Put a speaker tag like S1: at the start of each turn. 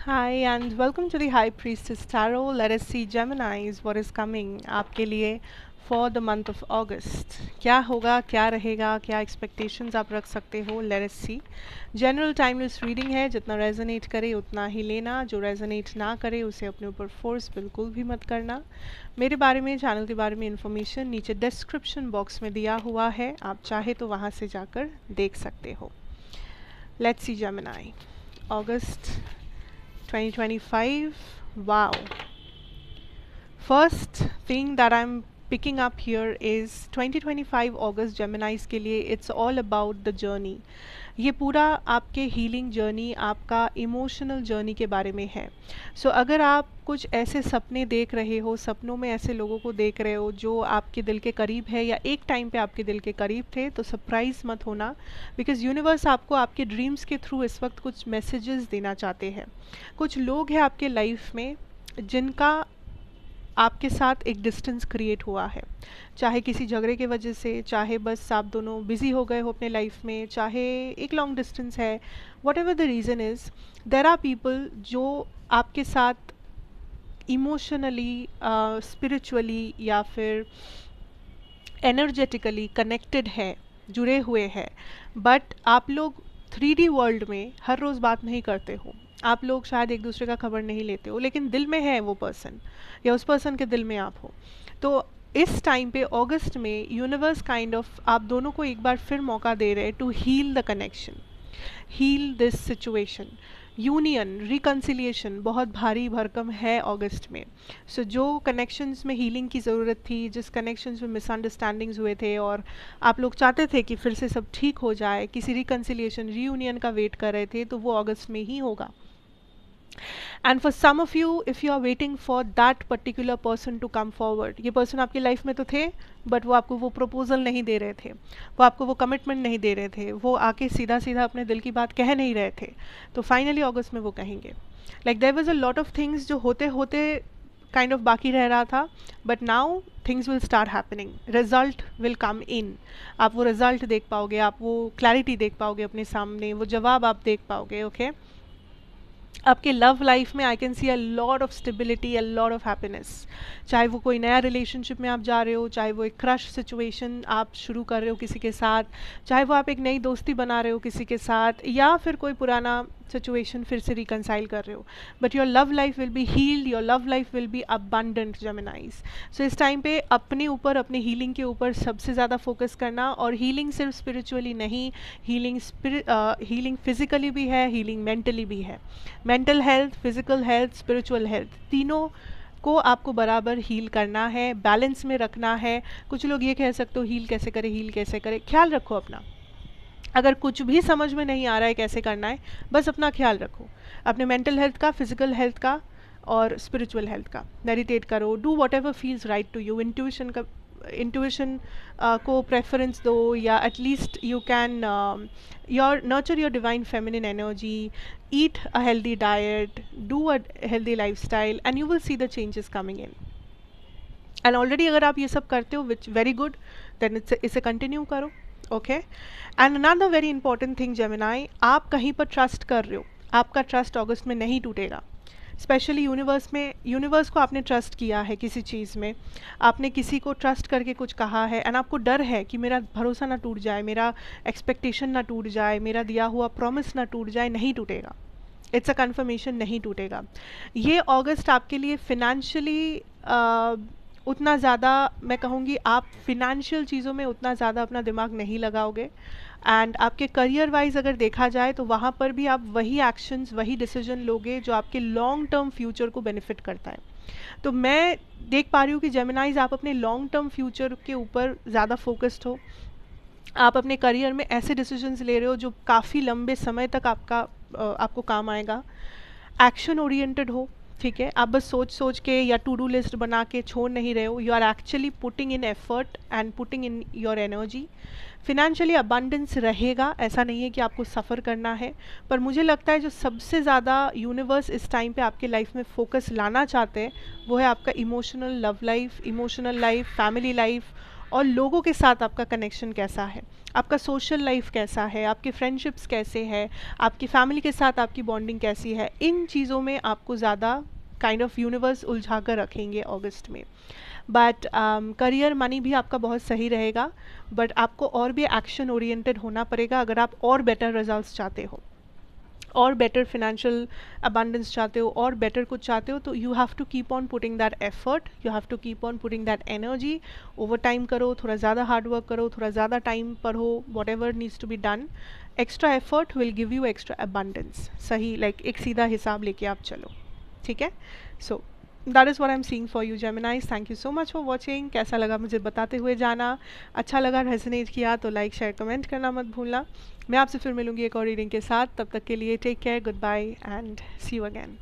S1: Hi and welcome to the High Priestess Tarot. Let us see Geminis what is coming आपके लिए for the month of August. क्या होगा, क्या रहेगा, क्या expectations आप रख सकते हो. Let us see. General timeless reading है, जितना resonate करे उतना ही लेना, जो resonate ना करे उसे अपने ऊपर force बिल्कुल भी मत करना. मेरे बारे में, चैनल के बारे में information नीचे description box में दिया हुआ है, आप चाहे तो वहाँ से जाकर देख सकते हो. Let's see Gemini. August 2025. Wow. First thing that I'm picking up here is 2025 August Geminis के लिए it's all about the journey. ये पूरा आपके हीलिंग जर्नी, आपका इमोशनल जर्नी के बारे में है. सो अगर आप कुछ ऐसे सपने देख रहे हो, सपनों में ऐसे लोगों को देख रहे हो जो आपके दिल के करीब है या एक टाइम पे आपके दिल के करीब थे, तो सरप्राइज मत होना, बिकॉज यूनिवर्स आपको आपके ड्रीम्स के थ्रू इस वक्त कुछ मैसेजेस देना चाहते हैं. कुछ लोग हैं आपके लाइफ में जिनका आपके साथ एक डिस्टेंस क्रिएट हुआ है, चाहे किसी झगड़े के वजह से, चाहे बस आप दोनों बिजी हो गए हो अपने लाइफ में, चाहे एक लॉन्ग डिस्टेंस है. Whatever the reason is, there are people जो आपके साथ इमोशनली, स्पिरिचुअली या फिर एनर्जेटिकली कनेक्टेड है, जुड़े हुए हैं. बट आप लोग 3D वर्ल्ड में हर रोज़ बात नहीं करते हो, आप लोग शायद एक दूसरे का खबर नहीं लेते हो, लेकिन दिल में है वो पर्सन या उस पर्सन के दिल में आप हो. तो इस टाइम पे अगस्त में यूनिवर्स काइंड ऑफ आप दोनों को एक बार फिर मौका दे रहे हैं to heal the connection, heal this situation. Union, reconciliation बहुत भारी भरकम है अगस्त में. सो जो कनेक्शंस में हीलिंग की ज़रूरत थी, जिस कनेक्शंस में मिसअंडरस्टैंडिंग्स हुए थे और आप लोग चाहते थे कि फिर से सब ठीक हो जाए, किसी रिकन्सिलिएशन, रीयूनियन का वेट कर रहे थे, तो वो अगस्त में ही होगा. And for some of you, if you are waiting for that particular person to come forward, ये पर्सन आपकी लाइफ में तो थे बट वो आपको वो प्रपोजल नहीं दे रहे थे, वो आपको वो कमिटमेंट नहीं दे रहे थे, वो आके सीधा सीधा अपने दिल की बात कह नहीं रहे थे, तो फाइनली अगस्त में वो कहेंगे. Like there was a lot of things जो होते होते काइंड ऑफ बाकी रह रहा था, but now things will start happening, result will come in. आप वो रिजल्ट देख पाओगे, आप वो क्लैरिटी देख पाओगे अपने सामने, वो जवाब आप देख पाओगे. ओके, आपके लव लाइफ में I can see a lot of stability, a lot of happiness. चाहे वो कोई नया रिलेशनशिप में आप जा रहे हो, चाहे वो एक क्रश सिचुएशन आप शुरू कर रहे हो किसी के साथ, चाहे वो आप एक नई दोस्ती बना रहे हो किसी के साथ, या फिर कोई पुराना सिचुएशन फिर से रिकनसाइल कर रहे हो, but your love life will be healed, your love life will be abundant Geminis. So इस टाइम पे अपने ऊपर, अपने हीलिंग के ऊपर सबसे ज़्यादा फोकस करना. और हीलिंग सिर्फ स्पिरिचुअली नहीं, हीलिंग फिजिकली भी है, हीलिंग मेंटली भी है. Mental health, physical health, spiritual health, तीनों को आपको बराबर हील करना है, बैलेंस में रखना है. कुछ लोग ये कह सकते हो हील कैसे करें, हील कैसे करें. ख्याल रखो अपना, अगर कुछ भी समझ में नहीं आ रहा है कैसे करना है, बस अपना ख्याल रखो, अपने मेंटल हेल्थ का, फिजिकल हेल्थ का और स्पिरिचुअल हेल्थ का. मेडिटेट करो, do whatever feels right to you. Intuition को प्रेफरेंस दो, या at least you can nurture your divine feminine energy, eat a healthy diet, do a healthy lifestyle, and you will see the changes coming in. And already अगर आप ये सब करते हो, which very good, then इसे continue करो. Okay, and another very important thing Gemini, आप कहीं पर ट्रस्ट कर रहे हो, आपका ट्रस्ट अगस्त में नहीं टूटेगा. स्पेशली यूनिवर्स में, यूनिवर्स को आपने ट्रस्ट किया है किसी चीज़ में, आपने किसी को ट्रस्ट करके कुछ कहा है, एंड आपको डर है कि मेरा भरोसा ना टूट जाए, मेरा एक्सपेक्टेशन ना टूट जाए, मेरा दिया हुआ प्रॉमिस ना टूट जाए. नहीं टूटेगा, इट्स अ कन्फर्मेशन, नहीं टूटेगा. ये अगस्त आपके लिए फिनेंशियली उतना ज़्यादा, मैं कहूँगी आप फिनेंशियल चीज़ों में उतना ज़्यादा अपना दिमाग नहीं लगाओगे. एंड आपके करियर वाइज अगर देखा जाए तो वहाँ पर भी आप वही एक्शंस, वही डिसीजन लोगे जो आपके लॉन्ग टर्म फ्यूचर को बेनिफिट करता है. तो मैं देख पा रही हूँ कि जेमिनाइज आप अपने लॉन्ग टर्म फ्यूचर के ऊपर ज़्यादा फोकस्ड हो. आप अपने करियर में ऐसे डिसीजंस ले रहे हो जो काफ़ी लंबे समय तक आपको काम आएगा. एक्शन ओरिएंटेड हो, ठीक है, आप बस सोच सोच के या टू डू लिस्ट बना के छोड़ नहीं रहे हो. You are actually putting in effort and putting in your energy. Financially abundance रहेगा, ऐसा नहीं है कि आपको सफ़र करना है, पर मुझे लगता है जो सबसे ज़्यादा यूनिवर्स इस टाइम पे आपके लाइफ में फोकस लाना चाहते हैं वो है आपका emotional love life, emotional life, family life और लोगों के साथ आपका कनेक्शन कैसा है, आपका सोशल लाइफ कैसा है, आपके फ्रेंडशिप्स कैसे हैं, आपकी फैमिली के साथ आपकी बॉन्डिंग कैसी है, इन चीज़ों में आपको ज़्यादा काइंड ऑफ यूनिवर्स उलझा कर रखेंगे अगस्त में। बट करियर मनी भी आपका बहुत सही रहेगा, बट आपको और भी एक्शन ओरिएंटेड होना पड़ेगा अगर आप और बेटर रिजल्ट्स चाहते हो, और बेटर फिनेंशियल अबंडेंस चाहते हो, और बेटर कुछ चाहते हो, तो you have to keep on putting that effort, you have to keep on putting that energy. Overtime करो, थोड़ा ज़्यादा हार्ड वर्क करो, थोड़ा ज़्यादा टाइम पढ़ो, whatever needs to be done. Extra effort will give you extra abundance. सही, like एक सीधा हिसाब लेके आप चलो, ठीक है। So that is what I am seeing for you Geminis. Thank you so much for watching. कैसा लगा मुझे बताते हुए जाना, अच्छा लगा, रेजोनेट किया तो लाइक शेयर कमेंट करना मत भूलना। मैं आपसे फिर मिलूंगी एक और रीडिंग के साथ, तब तक के लिए take care, goodbye and see you again.